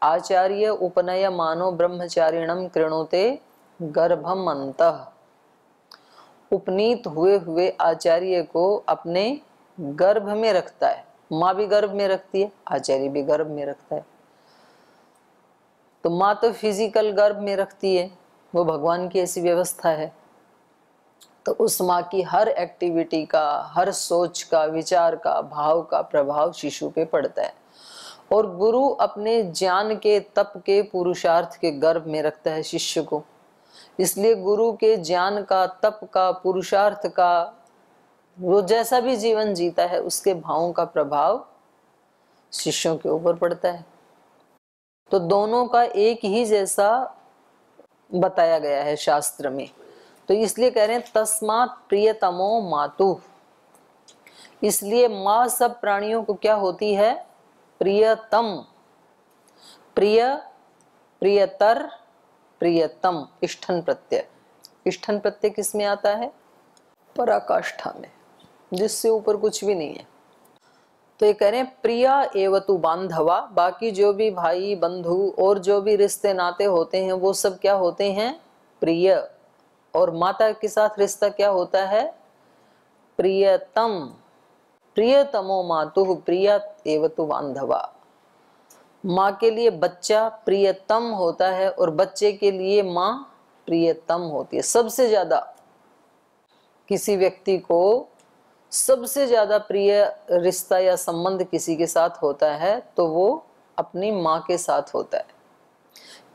आचार्य उपनय मानो ब्रह्मचारिणम कृणुते गर्भम अंतः। उपनीत हुए हुए आचार्य को अपने गर्भ में रखता है। माँ भी गर्भ में रखती है, आचार्य भी गर्भ में रखता है। तो माँ तो फिजिकल गर्भ में रखती है, वो भगवान की ऐसी व्यवस्था है। तो उस माँ की हर एक्टिविटी का, हर सोच का, विचार का, भाव का प्रभाव शिशु पे पड़ता है। और गुरु अपने ज्ञान के, तप के, पुरुषार्थ के गर्भ में रखता है शिष्य को। इसलिए गुरु के ज्ञान का, तप का, पुरुषार्थ का, वो जैसा भी जीवन जीता है उसके भावों का प्रभाव शिष्यों के ऊपर पड़ता है। तो दोनों का एक ही जैसा बताया गया है शास्त्र में। तो इसलिए कह रहे हैं तस्मात् प्रियतमो मातु। इसलिए माँ सब प्राणियों को क्या होती है? प्रियतम। प्रिय, प्रियतर, प्रियतम। इष्ठन प्रत्यय। इष्ठन प्रत्यय किस में आता है? पराकाष्ठा में, जिससे ऊपर कुछ भी नहीं है। तो ये कह रहे हैं प्रिया एवतु बांधवा। बाकी जो भी भाई बंधु और जो भी रिश्ते नाते होते हैं वो सब क्या होते हैं? प्रिय। और माता के साथ रिश्ता क्या होता है? प्रियतम। प्रियतमो मातुः प्रिया एवतु बांधवा। माँ के लिए बच्चा प्रियतम होता है और बच्चे के लिए माँ प्रियतम होती है। सबसे ज्यादा किसी व्यक्ति को सबसे ज्यादा प्रिय रिश्ता या संबंध किसी के साथ होता है तो वो अपनी माँ के साथ होता है।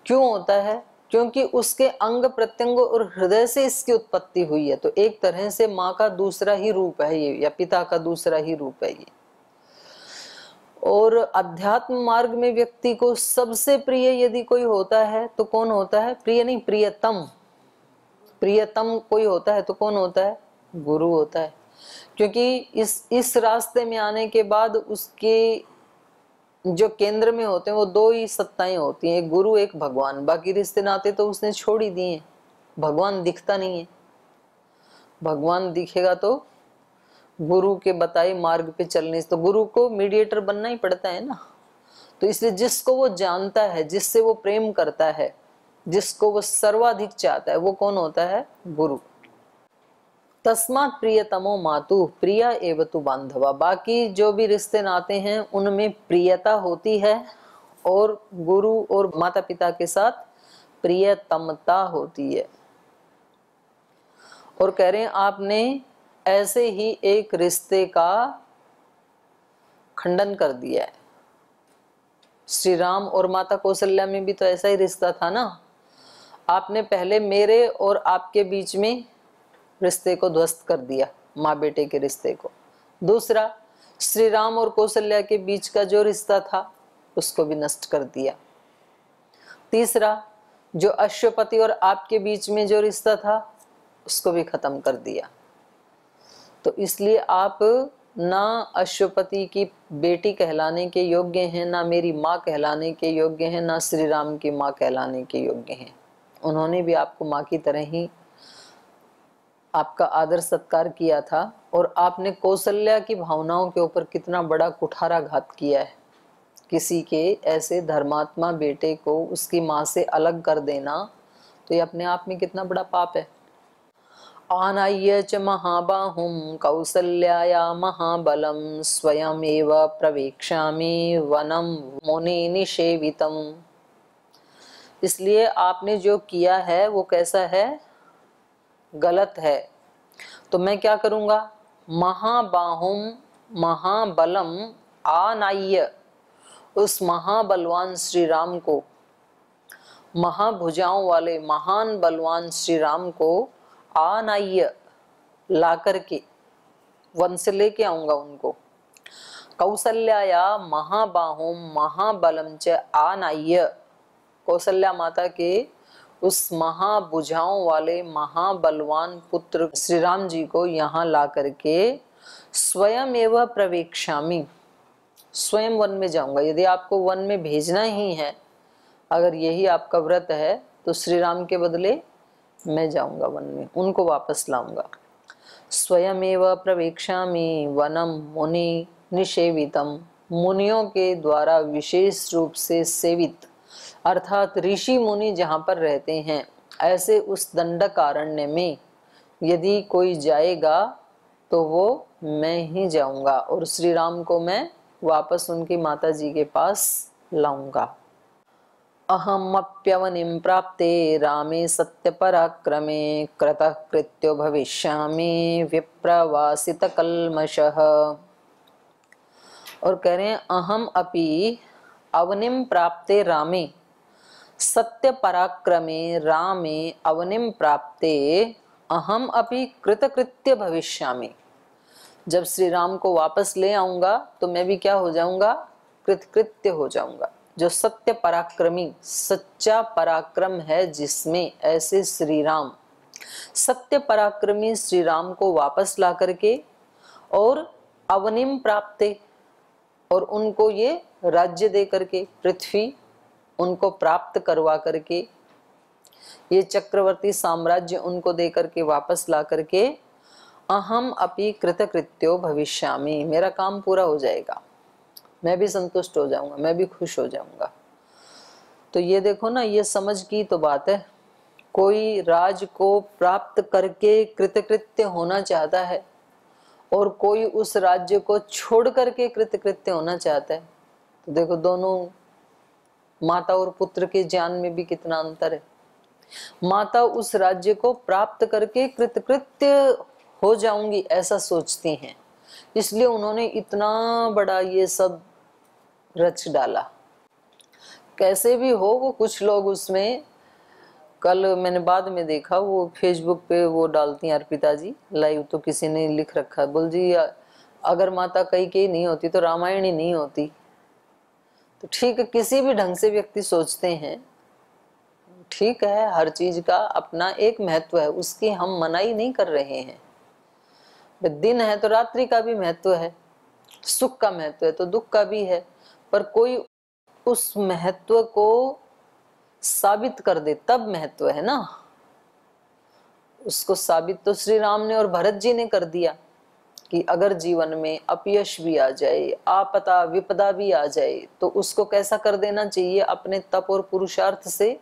क्यों होता है? क्योंकि उसके अंग प्रत्यंग और हृदय से इसकी उत्पत्ति हुई है। तो एक तरह से माँ का दूसरा ही रूप है ये, या पिता का दूसरा ही रूप है ये। और अध्यात्म मार्ग में व्यक्ति को सबसे प्रिय यदि कोई होता है तो कौन होता है? प्रिय नहीं, प्रियतम। प्रियतम कोई होता है तो कौन होता है? गुरु होता है। क्योंकि इस रास्ते में आने के बाद उसके जो केंद्र में होते हैं वो दो ही सत्ताएं होती हैं, एक गुरु एक भगवान। बाकी रिश्ते नाते तो उसने छोड़ ही दिए। भगवान दिखता नहीं है। भगवान दिखेगा तो गुरु के बताए मार्ग पे चलने से। तो गुरु को मीडिएटर बनना ही पड़ता है ना। तो इसलिए जिसको वो जानता है, जिससे वो प्रेम करता है, जिसको वो सर्वाधिक चाहता है, वो कौन होता है? गुरु। तस्मात् प्रियतमो मातु प्रिया एवतु बांधवा। बाकी जो भी रिश्ते नाते हैं उनमें प्रियता होती है और गुरु और माता पिता के साथ प्रियतमता होती है। और कह रहे हैं आपने ऐसे ही एक रिश्ते का खंडन कर दिया है। श्री राम और माता कौशल्या में भी तो ऐसा ही रिश्ता था ना। आपने पहले मेरे और आपके बीच में रिश्ते को ध्वस्त कर दिया, माँ बेटे के रिश्ते को। दूसरा, श्री राम और कौशल्या के बीच का जो रिश्ता था उसको भी नष्ट कर दिया। तीसरा, जो अश्वपति और आपके बीच में जो रिश्ता था उसको भी खत्म कर दिया। तो इसलिए आप ना अश्वपति की बेटी कहलाने के योग्य हैं, ना मेरी माँ कहलाने के योग्य हैं, ना श्री राम की माँ कहलाने के योग्य हैं। उन्होंने भी आपको माँ की तरह ही आपका आदर सत्कार किया था। और आपने कौशल्या की भावनाओं के ऊपर कितना बड़ा कुठाराघात किया है। किसी के ऐसे धर्मात्मा बेटे को उसकी माँ से अलग कर देना तो ये अपने आप में कितना बड़ा पाप है। आनाय्य च महाबाहुं कौसल्याया महाबलं स्वयमेव प्रवेक्ष्यामि वनं मुनि निषेवितम्। इसलिए आपने जो किया है वो कैसा है? गलत है। तो मैं क्या करूंगा? महाबाहुं महाबलम आनाय्य, उस महाबलवान श्री राम को, महाभुजाओं वाले महान बलवान श्री राम को आनाय्य ला करके वन से लेके आऊंगा उनको। कौसल्याया महाबाहुं महाबलम च आनाय्य, कौशल्या माता के उस महाभुजाओं वाले महाबलवान पुत्र श्री राम जी को यहाँ ला करके स्वयं एवं प्रवेक्ष्यामि, स्वयं वन में जाऊंगा। यदि आपको वन में भेजना ही है, अगर यही आपका व्रत है, तो श्री राम के बदले मैं जाऊंगा वन में, उनको वापस लाऊंगा। स्वयमेव प्रवेक्ष्यामि वनम मुनि निषेवितम, मुनियों के द्वारा विशेष रूप से सेवित, अर्थात ऋषि मुनि जहाँ पर रहते हैं, ऐसे उस दंडकारण्य में यदि कोई जाएगा तो वो मैं ही जाऊंगा और श्री राम को मैं वापस उनकी माता जी के पास लाऊंगा। अहमप्यवनिं प्राप्ते रामे सत्य पराक्रमे कृतः कृत्यो भविष्यामि विप्रवासित कल्मषः। और कह रहे हैं अहम अपि अवनिम प्राप्ते रामे सत्य पराक्रमे रामे अवनिम प्राप्ते अहम अपि कृतकृत्य भविष्यामि। जब श्री राम को वापस ले आऊंगा तो मैं भी क्या हो जाऊंगा, कृतकृत्य हो जाऊंगा। जो सत्य पराक्रमी, सच्चा पराक्रम है जिसमें, ऐसे श्री राम सत्य पराक्रमी श्री राम को वापस ला करके और अवनिम प्राप्ते, और उनको ये राज्य दे करके, पृथ्वी उनको प्राप्त करवा करके, ये चक्रवर्ती साम्राज्य उनको दे करके वापस ला करके अहम अपि कृतकृत्यो भविष्यामि, मेरा काम पूरा हो जाएगा, मैं भी संतुष्ट हो जाऊंगा, मैं भी खुश हो जाऊंगा। तो ये देखो ना, ये समझ की तो बात है। कोई राज को प्राप्त करके कृतकृत्य होना चाहता है और कोई उस राज्य को छोड़ करके कृतकृत्य होना चाहता है। तो देखो दोनों माता और पुत्र के ज्ञान में भी कितना अंतर है। माता उस राज्य को प्राप्त करके कृतकृत्य हो जाऊंगी ऐसा सोचती हैं, इसलिए उन्होंने इतना बड़ा ये सब रच डाला। कैसे भी हो, वो कुछ लोग उसमें, कल मैंने बाद में देखा वो फेसबुक पे वो डालती हैं अर्पिता जी लाइव, तो किसी ने लिख रखा है, बोल जी अगर माता कैकेयी नहीं होती तो रामायण ही नहीं होती। तो ठीक है, किसी भी ढंग से व्यक्ति सोचते हैं, ठीक है, हर चीज का अपना एक महत्व है, उसकी हम मनाही नहीं कर रहे हैं। दिन है तो रात्रि का भी महत्व है, सुख का महत्व है तो दुख का भी है, पर कोई उस महत्व को साबित कर दे तब महत्व है ना। उसको साबित तो श्री राम ने और भरत जी ने कर दिया कि अगर जीवन में अपयश भी आ जाए, आपदा विपदा भी आ जाए, तो उसको कैसा कर देना चाहिए, अपने तप और पुरुषार्थ से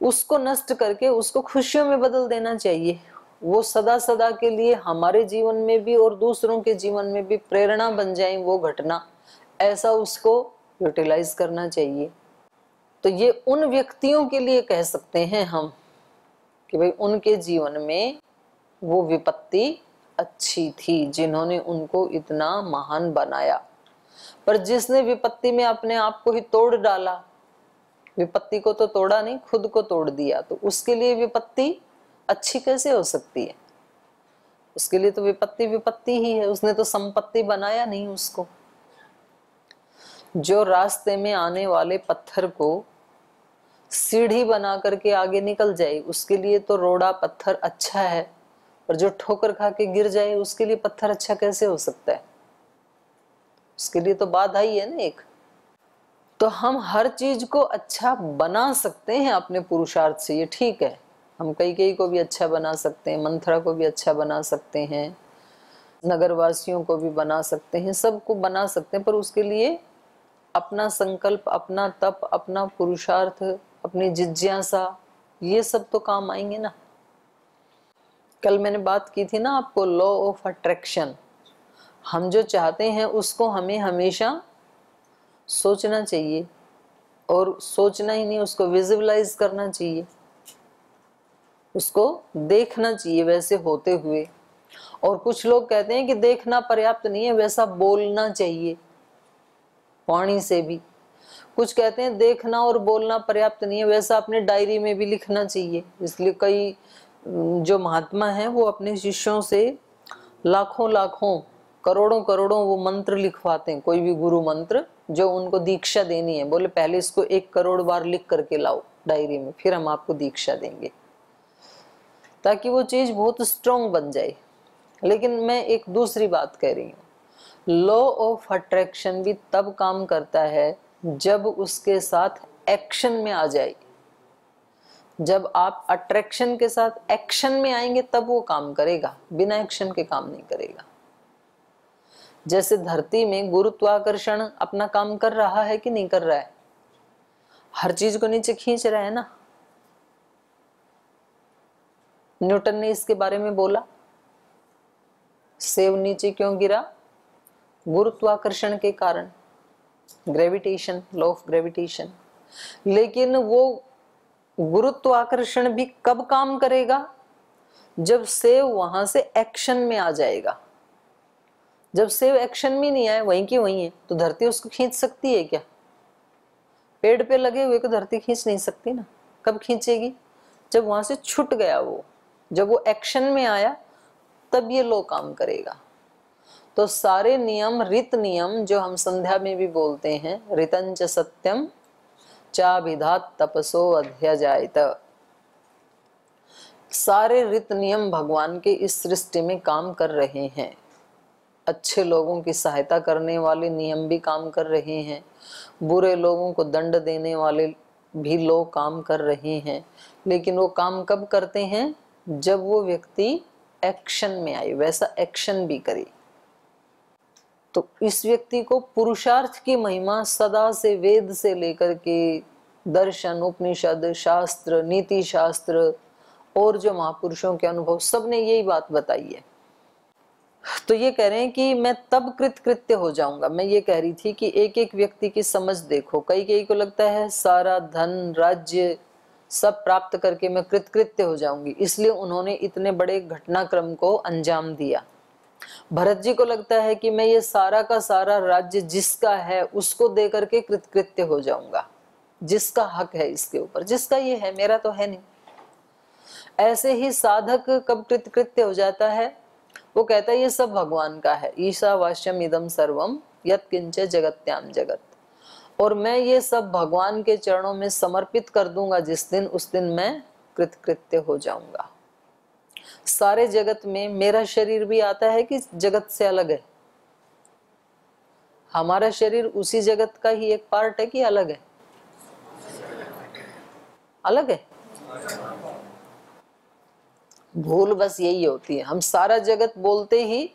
उसको नष्ट करके उसको खुशियों में बदल देना चाहिए। वो सदा सदा के लिए हमारे जीवन में भी और दूसरों के जीवन में भी प्रेरणा बन जाए वो घटना, ऐसा उसको यूटिलाइज करना चाहिए। तो ये उन व्यक्तियों के लिए कह सकते हैं हम कि भाई उनके जीवन में वो विपत्ति अच्छी थी जिन्होंने उनको इतना महान बनाया। पर जिसने विपत्ति में अपने आप को ही तोड़ डाला, विपत्ति को तो तोड़ा नहीं, खुद को तोड़ दिया, तो उसके लिए विपत्ति अच्छी कैसे हो सकती है। उसके लिए तो विपत्ति विपत्ति ही है, उसने तो संपत्ति बनाया नहीं उसको। जो रास्ते में आने वाले पत्थर को सीढ़ी बना करके आगे निकल जाए, उसके लिए तो रोड़ा पत्थर अच्छा है, और जो ठोकर खा के गिर जाए उसके लिए पत्थर अच्छा कैसे हो सकता है। उसके लिए तो बाधा ही है ना एक। तो हम हर चीज को अच्छा बना सकते हैं अपने पुरुषार्थ से, ये ठीक है। हम कैकेयी को भी अच्छा बना सकते हैं, मंथरा को भी अच्छा बना सकते हैं, नगरवासियों को भी बना सकते हैं, सबको बना सकते हैं, पर उसके लिए अपना संकल्प, अपना तप, अपना पुरुषार्थ, अपनी जिज्ञासा, ये सब तो काम आएंगे ना। कल मैंने बात की थी ना आपको, लॉ ऑफ अट्रैक्शन। हम जो चाहते हैं उसको हमें हमेशा सोचना चाहिए, और सोचना ही नहीं, उसको विजुअलाइज करना चाहिए, उसको देखना चाहिए वैसे होते हुए। और कुछ लोग कहते हैं कि देखना पर्याप्त नहीं है, वैसा बोलना चाहिए वाणी से भी। कुछ कहते हैं देखना और बोलना पर्याप्त नहीं है, वैसा अपने डायरी में भी लिखना चाहिए। इसलिए कई जो महात्मा हैं वो अपने शिष्यों से लाखों लाखों करोड़ों करोड़ों वो मंत्र लिखवाते हैं, कोई भी गुरु मंत्र जो उनको दीक्षा देनी है, बोले पहले इसको 1 करोड़ बार लिख करके लाओ डायरी में, फिर हम आपको दीक्षा देंगे, ताकि वो चीज बहुत स्ट्रांग बन जाए। लेकिन मैं एक दूसरी बात कह रही हूँ, लॉ ऑफ अट्रैक्शन भी तब काम करता है जब उसके साथ एक्शन में आ जाए। जब आप अट्रैक्शन के साथ एक्शन में आएंगे तब वो काम करेगा, बिना एक्शन के काम नहीं करेगा। जैसे धरती में गुरुत्वाकर्षण अपना काम कर रहा है कि नहीं कर रहा है, हर चीज को नीचे खींच रहा है ना। न्यूटन ने इसके बारे में बोला, सेब नीचे क्यों गिरा? गुरुत्वाकर्षण के कारण, ग्रेविटेशन, लॉ ऑफ ग्रेविटेशन। लेकिन वो गुरुत्वाकर्षण भी कब काम करेगा? जब सेब वहां से एक्शन में आ जाएगा। जब सेब एक्शन में नहीं आए, वहीं की वहीं है, तो धरती उसको खींच सकती है क्या? पेड़ पे लगे हुए को धरती खींच नहीं सकती ना। कब खींचेगी? जब वहां से छूट गया वो, जब वो एक्शन में आया, तब ये लो काम करेगा। तो सारे नियम, रित नियम जो हम संध्या में भी बोलते हैं, ऋतंच सत्यम चाभिधात तपसो अध्यजायत, सारे रित नियम भगवान के इस सृष्टि में काम कर रहे हैं। अच्छे लोगों की सहायता करने वाले नियम भी काम कर रहे हैं, बुरे लोगों को दंड देने वाले भी लोग काम कर रहे हैं। लेकिन वो काम कब करते हैं? जब वो व्यक्ति एक्शन में आए, वैसा एक्शन भी करे। तो इस व्यक्ति को पुरुषार्थ की महिमा सदा से, वेद से लेकर के दर्शन, उपनिषद, शास्त्र, नीति शास्त्र और जो महापुरुषों के अनुभव, सबने यही बात बताई है। तो ये कह रहे हैं कि मैं तब कृतकृत्य हो जाऊंगा। मैं ये कह रही थी कि एक एक व्यक्ति की समझ देखो। कई को लगता है सारा धन, राज्य सब प्राप्त करके मैं कृतकृत्य हो जाऊंगी, इसलिए उन्होंने इतने बड़े घटनाक्रम को अंजाम दिया। भरत जी को लगता है कि मैं ये सारा का सारा राज्य जिसका है उसको दे करके कृतकृत्य हो जाऊंगा, जिसका हक है इसके ऊपर, जिसका ये है, मेरा तो है नहीं। ऐसे ही साधक कब कृतकृत्य हो जाता है? वो कहता है ये सब भगवान का है, ईशावास्यम इदम सर्वम यत्किंच जगत्याम जगत, और मैं ये सब भगवान के चरणों में समर्पित कर दूंगा जिस दिन, उस दिन मैं कृतकृत्य हो जाऊंगा। सारे जगत में मेरा शरीर भी आता है कि जगत से अलग है? हमारा शरीर उसी जगत का ही एक पार्ट है कि अलग है? अलग है। भूल बस यही होती है, हम सारा जगत बोलते ही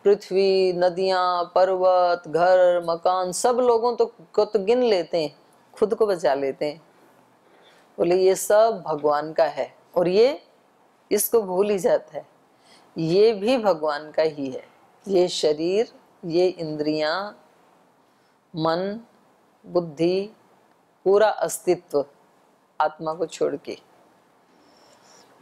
पृथ्वी, नदियां, पर्वत, घर, मकान, सब लोगों को तो गिन लेते हैं, खुद को बचा लेते हैं। बोले ये सब भगवान का है, और ये इसको भूल ही जाता है, ये भी भगवान का ही है। ये शरीर, ये इंद्रियां, मन, बुद्धि, पूरा अस्तित्व आत्मा को छोड़ के,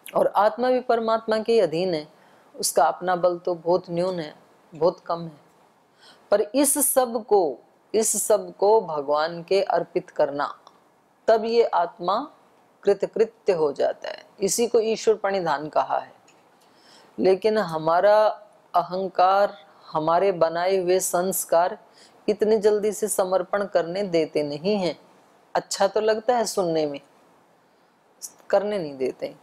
और आत्मा भी परमात्मा के अधीन है। उसका अपना बल तो बहुत न्यून है, बहुत कम है। पर इस सब को भगवान के अर्पित करना, तब ये आत्मा कृतकृत्य हो जाता है। इसी को ईश्वर प्रणिधान कहा है। लेकिन हमारा अहंकार, हमारे बनाए हुए संस्कार इतनी जल्दी से समर्पण करने देते नहीं हैं। अच्छा तो लगता है सुनने में, करने नहीं देते।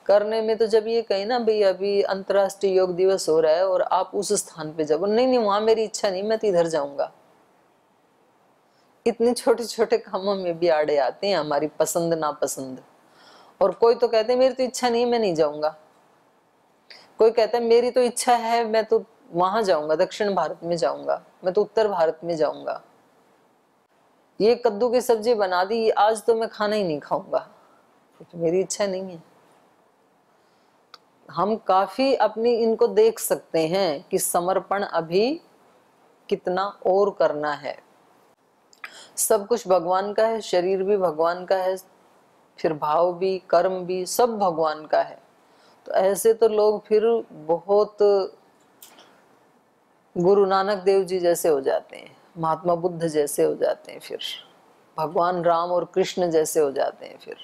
करने में तो जब ये कहे ना भाई अभी अंतर्राष्ट्रीय योग दिवस हो रहा है और आप उस स्थान पे जाओ, नहीं वहां मेरी इच्छा नहीं, मैं तो इधर जाऊंगा। इतने छोटे छोटे कामों में भी आड़े आते हैं हमारी पसंद नापसंद। और कोई तो कहते हैं मेरी तो इच्छा नहीं, मैं नहीं जाऊंगा। कोई कहता है मेरी तो इच्छा है, मैं तो वहां जाऊंगा, दक्षिण भारत में जाऊंगा, मैं तो उत्तर भारत में जाऊंगा। ये कद्दू की सब्जी बना दी, आज तो मैं खाना ही नहीं खाऊंगा, तो मेरी इच्छा नहीं है। हम काफी अपनी इनको देख सकते हैं कि समर्पण अभी कितना और करना है। सब कुछ भगवान का है, शरीर भी भगवान का है, फिर भाव भी, कर्म भी, सब भगवान का है। तो ऐसे तो लोग फिर बहुत गुरु नानक देव जी जैसे हो जाते हैं, महात्मा बुद्ध जैसे हो जाते हैं, फिर भगवान राम और कृष्ण जैसे हो जाते हैं। फिर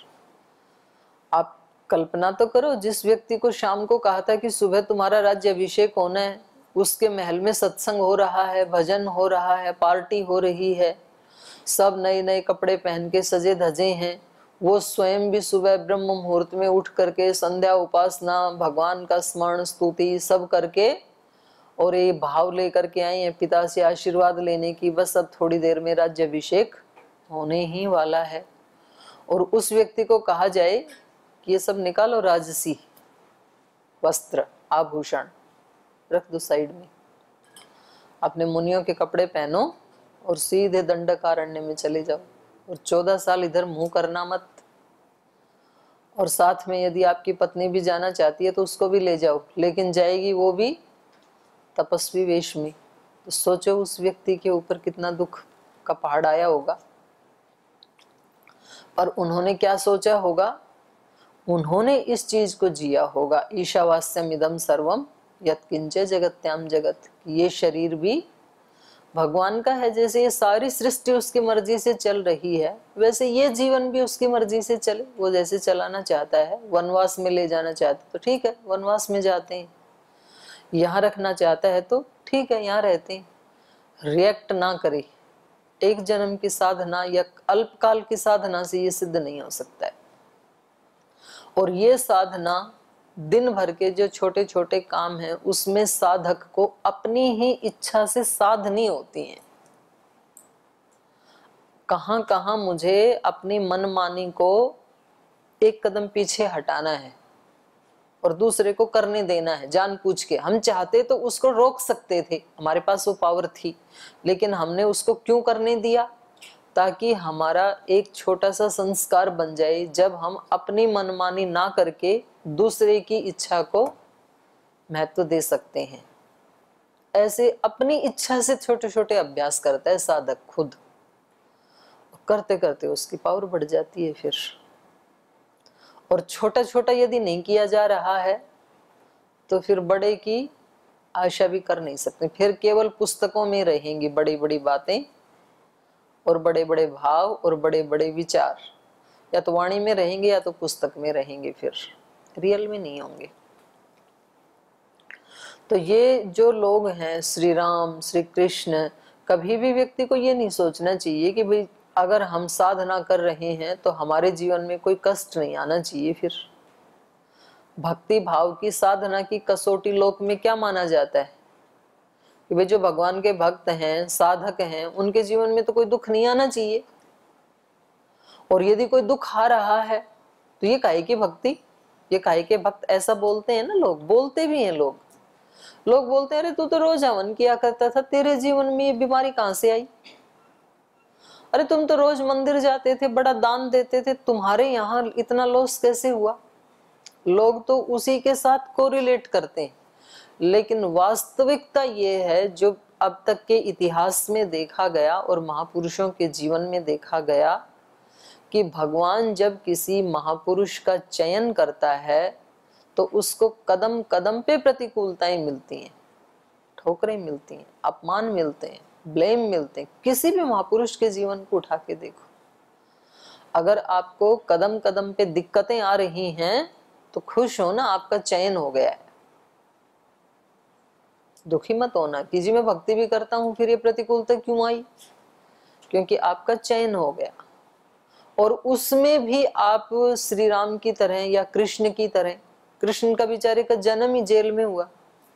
आप कल्पना तो करो, जिस व्यक्ति को शाम को कहा था कि सुबह तुम्हारा राज्य अभिषेक होना है, उसके महल में सत्संग हो रहा है, भजन हो रहा है, पार्टी हो रही है, सब नए नए कपड़े पहन के सजे धजे हैं। वो स्वयं भी सुबह ब्रह्म मुहूर्त में उठ करके संध्या, उपासना, भगवान का स्मरण, स्तुति सब करके, और ये भाव लेकर के आए हैं पिता से आशीर्वाद लेने की, बस अब थोड़ी देर में राज्य अभिषेक होने ही वाला है। और उस व्यक्ति को कहा जाए कि ये सब निकालो, राजसी वस्त्र, आभूषण रख दो साइड में, अपने मुनियों के कपड़े पहनो और सीधे दंडकारण्य में चले जाओ, और 14 साल इधर मुंह करना मत। और साथ में यदि आपकी पत्नी भी जाना चाहती है तो उसको भी ले जाओ, लेकिन जाएगी वो भी तपस्वी वेश में। तो सोचो उस व्यक्ति के ऊपर कितना दुख का पहाड़ आया होगा। और उन्होंने क्या सोचा होगा, उन्होंने इस चीज को जिया होगा, ईशावास्यम इदम सर्वम यत्किंचे जगत्याम जगत। ये शरीर भी भगवान का है। जैसे ये सारी सृष्टि उसकी मर्जी से चल रही है, वैसे ये जीवन भी उसकी मर्जी से चले। वो जैसे चलाना चाहता है, वनवास में ले जाना चाहता है तो ठीक है, वनवास में जाते हैं। यहाँ रखना चाहता है तो ठीक है, यहाँ रहते हैं। रिएक्ट ना करे। एक जन्म की साधना या अल्पकाल की साधना से ये सिद्ध नहीं हो सकता है। और ये साधना दिन भर के जो छोटे छोटे काम हैं उसमें साधक को अपनी ही इच्छा से साधनी होती है। कहाँ कहाँ मुझे अपनी मनमानी को एक कदम पीछे हटाना है और दूसरे को करने देना है जानबूझ के। हम चाहते तो उसको रोक सकते थे, हमारे पास वो पावर थी, लेकिन हमने उसको क्यों करने दिया? ताकि हमारा एक छोटा सा संस्कार बन जाए, जब हम अपनी मनमानी ना करके दूसरे की इच्छा को महत्व दे सकते हैं। ऐसे अपनी इच्छा से छोटे छोटे अभ्यास करता है साधक खुद, करते करते उसकी पावर बढ़ जाती है फिर। और छोटा छोटा यदि नहीं किया जा रहा है तो फिर बड़े की आशा भी कर नहीं सकते। फिर केवल पुस्तकों में रहेंगी बड़ी बड़ी बातें और बड़े बड़े भाव और बड़े बड़े विचार, या तो वाणी में रहेंगे या तो पुस्तक में रहेंगे, फिर रियल में नहीं होंगे। तो ये जो लोग हैं श्री राम श्री कृष्ण, कभी भी व्यक्ति को ये नहीं सोचना चाहिए कि भाई अगर हम साधना कर रहे हैं तो हमारे जीवन में कोई कष्ट नहीं आना चाहिए। फिर भक्ति भाव की साधना की कसौटी लोक में क्या माना जाता है कि भाई जो भगवान के भक्त हैं साधक हैं उनके जीवन में तो कोई दुख नहीं आना चाहिए। और यदि कोई दुख आ रहा है तो ये काहे की भक्ति, ये काहे के भक्त, ऐसा बोलते हैं ना लोग, बोलते भी हैं लोग। लोग बोलते हैं अरे तू तो रोज हवन किया करता था, तेरे जीवन में ये बीमारी कहां से आई? अरे तुम तो रोज मंदिर जाते थे, बड़ा दान देते थे, तुम्हारे यहाँ इतना लॉस कैसे हुआ? लोग तो उसी के साथ कोरिलेट करते हैं। लेकिन वास्तविकता ये है जो अब तक के इतिहास में देखा गया और महापुरुषों के जीवन में देखा गया कि भगवान जब किसी महापुरुष का चयन करता है तो उसको कदम कदम पे प्रतिकूलताएं मिलती हैं, ठोकरें मिलती हैं, अपमान मिलते हैं, ब्लेम मिलते हैं। किसी भी महापुरुष के जीवन को उठा के देखो, अगर आपको कदम कदम पे दिक्कतें आ रही हैं तो खुश हो ना, आपका चयन हो गया है। दुखी मत होना कि जी मैं भक्ति भी करता हूं फिर ये प्रतिकूलता क्यों आई, क्योंकि आपका चयन हो गया। और उसमें भी आप श्री राम की तरह या कृष्ण की तरह, कृष्ण का बेचारे का जन्म ही जेल में हुआ,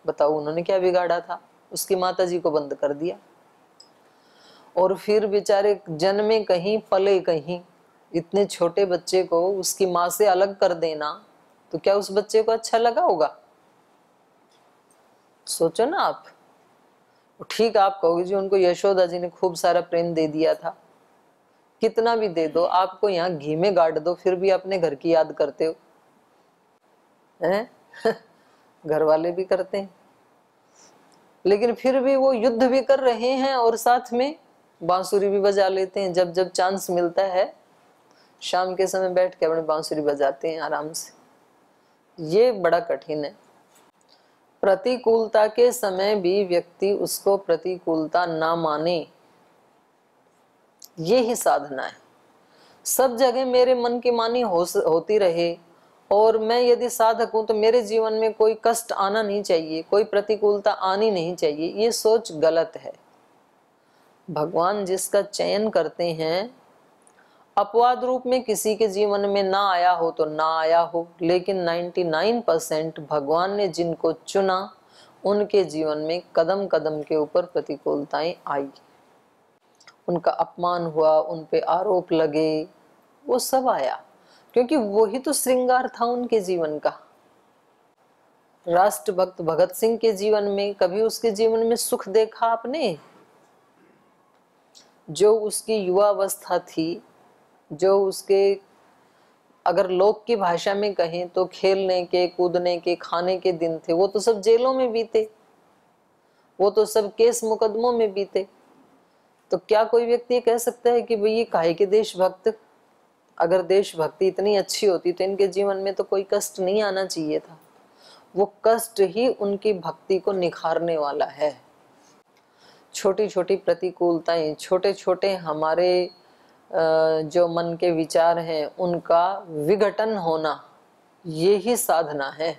बताओ उन्होंने क्या बिगाड़ा था? उसकी माता जी को बंद कर दिया और फिर बेचारे जन्मे कहीं पले कहीं। इतने छोटे बच्चे को उसकी माँ से अलग कर देना तो क्या उस बच्चे को अच्छा लगा होगा? सोचो ना आप। ठीक आप कहोगे जी उनको यशोदा जी ने खूब सारा प्रेम दे दिया था, कितना भी दे दो, आपको यहाँ घी में गाड़ दो फिर भी अपने घर की याद करते हो हैं? घर वाले भी करते हैं, लेकिन फिर भी वो युद्ध भी कर रहे हैं और साथ में बांसुरी भी बजा लेते हैं। जब जब चांस मिलता है शाम के समय बैठ के अपने बांसुरी बजाते हैं आराम से। ये बड़ा कठिन है। प्रतिकूलता के समय भी व्यक्ति उसको प्रतिकूलता ना माने, ये ही साधना है। सब जगह मेरे मन की मानी होती रहे और मैं यदि साधक हूं तो मेरे जीवन में कोई कष्ट आना नहीं चाहिए, कोई प्रतिकूलता आनी नहीं चाहिए, ये सोच गलत है। भगवान जिसका चयन करते हैं, अपवाद रूप में किसी के जीवन में ना आया हो तो ना आया हो, लेकिन 99% भगवान ने जिनको चुना उनके जीवन में कदम कदम के ऊपर प्रतिकूलताएं आई, उनका अपमान हुआ, उन पे आरोप लगे, वो सब आया, क्योंकि वही तो श्रृंगार था उनके जीवन का। राष्ट्रभक्त भगत सिंह के जीवन में कभी उसके जीवन में सुख देखा आपने? जो उसकी युवावस्था थी जो उसके अगर लोक की भाषा में कहें तो खेलने के, कूदने के, खाने के दिन थे, वो तो सब जेलों में बीते, वो तो सब केस मुकदमों में बीते। तो क्या कोई व्यक्ति कह सकता है कि भाई ये काहे के देशभक्त? अगर देशभक्ति इतनी अच्छी होती तो इनके जीवन में तो कोई कष्ट नहीं आना चाहिए था। वो कष्ट ही उनकी भक्ति को निखारने वाला है। छोटी छोटी प्रतिकूलताएं, छोटे छोटे हमारे जो मन के विचार हैं उनका विघटन होना, यही साधना है,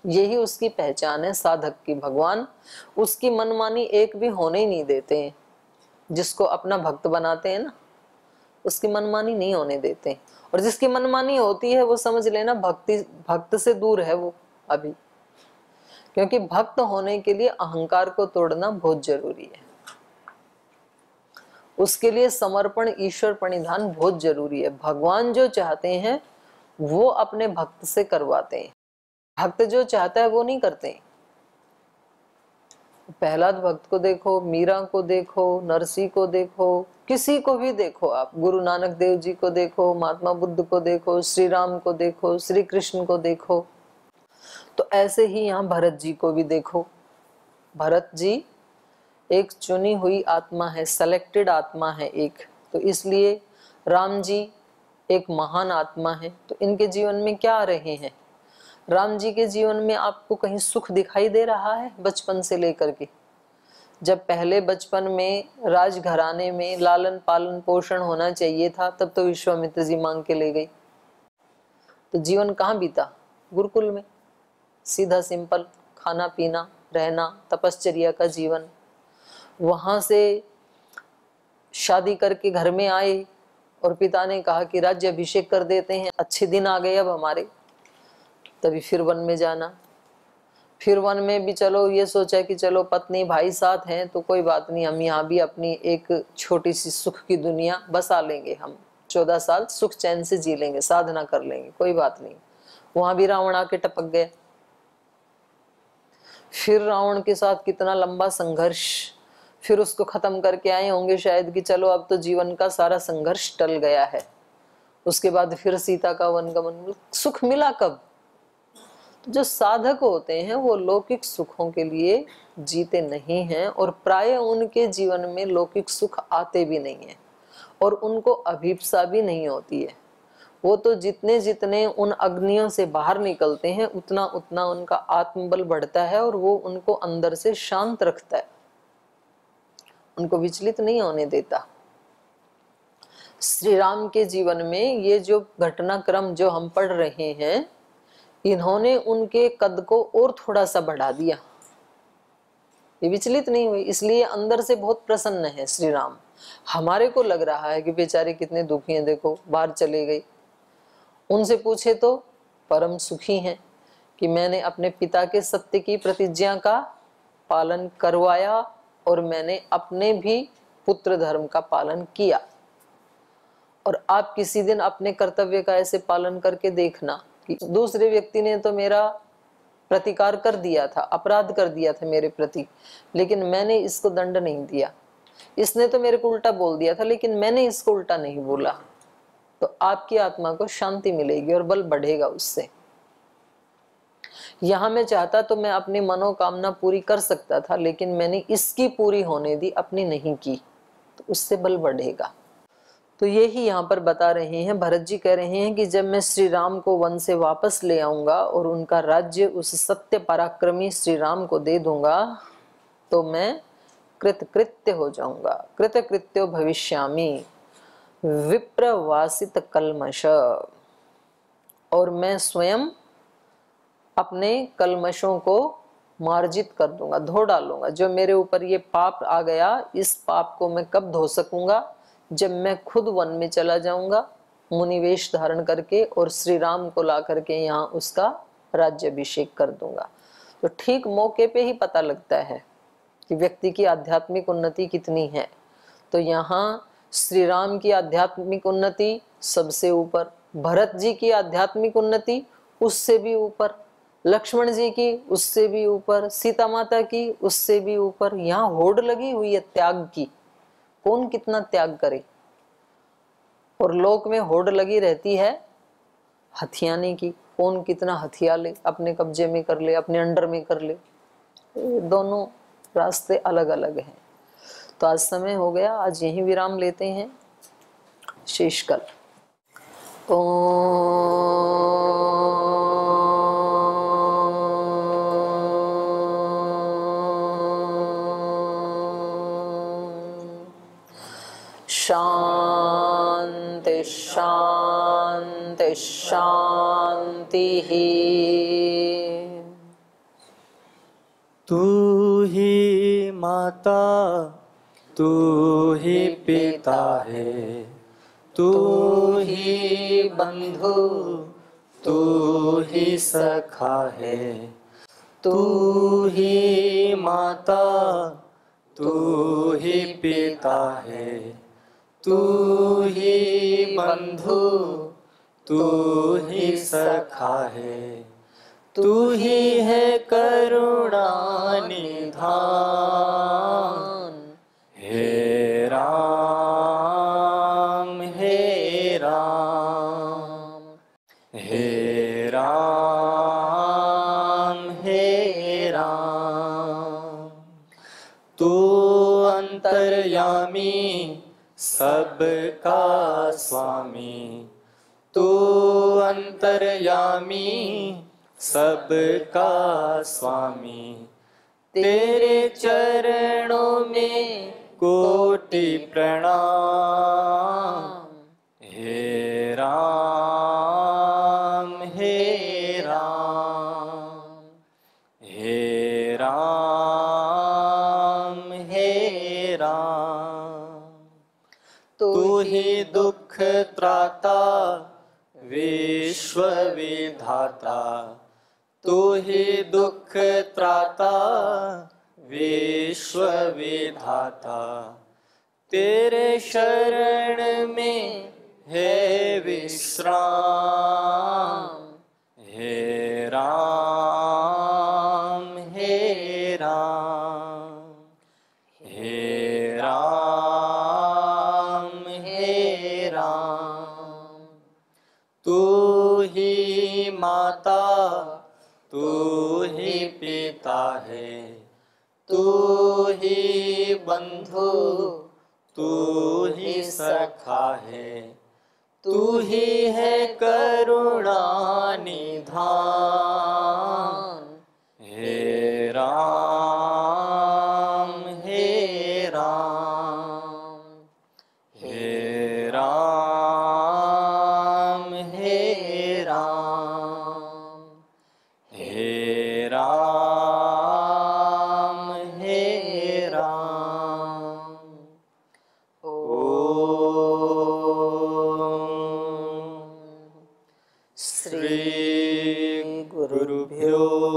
यही उसकी पहचान है साधक की। भगवान उसकी मनमानी एक भी होने ही नहीं देते हैं। जिसको अपना भक्त बनाते हैं ना, उसकी मनमानी नहीं होने देते। और जिसकी मनमानी होती है वो समझ लेना भक्त से दूर है वो अभी। क्योंकि भक्त होने के लिए अहंकार को तोड़ना बहुत जरूरी है। उसके लिए समर्पण, ईश्वर प्रणिधान बहुत जरूरी है। भगवान जो चाहते हैं वो अपने भक्त से करवाते हैं, भक्त जो चाहता है वो नहीं करते। प्रहलाद भक्त को देखो, मीरा को देखो, नरसी को देखो, किसी को भी देखो आप, गुरु नानक देव जी को देखो, महात्मा बुद्ध को देखो, श्री राम को देखो, श्री कृष्ण को देखो। तो ऐसे ही यहाँ भरत जी को भी देखो। भरत जी एक चुनी हुई आत्मा है, सेलेक्टेड आत्मा है एक, तो इसलिए राम जी एक महान आत्मा है। तो इनके जीवन में क्या आ रहे हैं? राम जी के जीवन में आपको कहीं सुख दिखाई दे रहा है? बचपन से लेकर के, जब पहले बचपन में राजघराने में लालन पालन पोषण होना चाहिए था, तब तो विश्वामित्र जी मांग के ले गई। तो जीवन कहाँ बीता? गुरुकुल में, सीधा सिंपल खाना पीना रहना, तपश्चर्या का जीवन। वहां से शादी करके घर में आए और पिता ने कहा कि राज्य अभिषेक कर देते हैं, अच्छे दिन आ गए अब हमारे। तभी फिर वन में जाना, फिर वन में भी चलो ये सोचा कि चलो पत्नी भाई साथ हैं तो कोई बात नहीं, हम यहाँ भी अपनी एक छोटी सी सुख की दुनिया बसा लेंगे, हम 14 साल सुख चैन से जी लेंगे, साधना कर लेंगे, कोई बात नहीं। वहां भी रावण आके टपक गया। फिर रावण के साथ कितना लंबा संघर्ष, फिर उसको खत्म करके आए होंगे शायद कि चलो अब तो जीवन का सारा संघर्ष टल गया है। उसके बाद फिर सीता का वनगमन। सुख मिला कब? जो साधक होते हैं वो लौकिक सुखों के लिए जीते नहीं हैं, और प्राय उनके जीवन में लौकिक सुख आते भी नहीं हैं और उनको अभिप्सा भी नहीं होती है। वो तो जितने जितने उन अग्नियों से बाहर निकलते हैं उतना उतना उनका आत्मबल बढ़ता है और वो उनको अंदर से शांत रखता है, उनको विचलित नहीं होने देता। श्री राम के जीवन में ये जो घटनाक्रम जो हम पढ़ रहे हैं, इन्होंने उनके कद को और थोड़ा सा बढ़ा दिया, ये विचलित नहीं हुई, इसलिए अंदर से बहुत प्रसन्न है श्री राम। हमारे को लग रहा है कि बेचारे कितने दुखी हैं, देखो बाहर चले गए। उनसे पूछे तो परम सुखी हैं कि मैंने अपने पिता के सत्य की प्रतिज्ञा का पालन करवाया और मैंने अपने भी पुत्र धर्म का पालन किया। और आप किसी दिन अपने कर्तव्य का ऐसे पालन करके देखना कि दूसरे व्यक्ति ने तो मेरा प्रतिकार कर दिया था, अपराध कर दिया था मेरे प्रति, लेकिन मैंने इसको दंड नहीं दिया। इसने तो मेरे को उल्टा बोल दिया था लेकिन मैंने इसको उल्टा नहीं बोला। तो आपकी आत्मा को शांति मिलेगी और बल बढ़ेगा उससे। यहां मैं चाहता तो मैं अपनी मनोकामना पूरी कर सकता था, लेकिन मैंने इसकी पूरी होने दी, अपनी नहीं की, तो उससे बल बढ़ेगा। तो यही यहाँ पर बता रहे हैं, भरत जी कह रहे हैं कि जब मैं श्री राम को वन से वापस ले आऊंगा और उनका राज्य उस सत्य पराक्रमी श्री राम को दे दूंगा तो मैं कृतकृत्य हो जाऊंगा। कृतकृत्यो भविष्यामि विप्रवासित कल्मष, और मैं स्वयं अपने कल्मशों को मार्जित कर दूंगा, धो डालूंगा। जो मेरे ऊपर ये पाप आ गया, इस पाप को मैं कब धो सकूंगा? जब मैं खुद वन में चला जाऊंगा मुनिवेश धारण करके और श्री राम को ला करके यहाँ उसका राज्याभिषेक कर दूंगा। तो ठीक मौके पे ही पता लगता है कि व्यक्ति की आध्यात्मिक उन्नति कितनी है। तो यहाँ श्री राम की आध्यात्मिक उन्नति सबसे ऊपर, भरत जी की आध्यात्मिक उन्नति उससे भी ऊपर, लक्ष्मण जी की उससे भी ऊपर, सीता माता की उससे भी ऊपर। यहाँ होड़ लगी हुई है त्याग की, कौन कितना त्याग करे। और लोक में होड़ लगी रहती है हथियाने की, कौन कितना हथिया ले, अपने कब्जे में कर ले, अपने अंडर में कर ले। ये दोनों रास्ते अलग अलग हैं। तो आज समय हो गया, आज यहीं विराम लेते हैं, शेष कल। शांति शांति शांति ही। तू ही माता, तू ही पिता है, तू ही बंधु, तू ही सखा है। तू ही माता, तू ही पिता है, तू ही बंधु, तू ही सखा है। तू ही है करुणा निधान। हे राम हे राम, हे राम हे राम। तू अंतर्यामी सबका स्वामी, तू अंतर्यामी सबका स्वामी। तेरे चरणों में कोटि प्रणाम। हे राम हे राम, हे राम हे राम। तू ही दुख त्राता विश्व विधाता, तू ही दुख त्राता विश्व विधाता। तेरे शरण में है विश्राम। हे राम हे राम, हे राम हे राम। तू ही माता, तू ही पिता है, तू ही बंधु, तू ही सखा है। तू ही है करुणा निधान। हे राम हे राम, हे राम हे राम, हे राम हे राम। ओम श्री गुरुभ्यो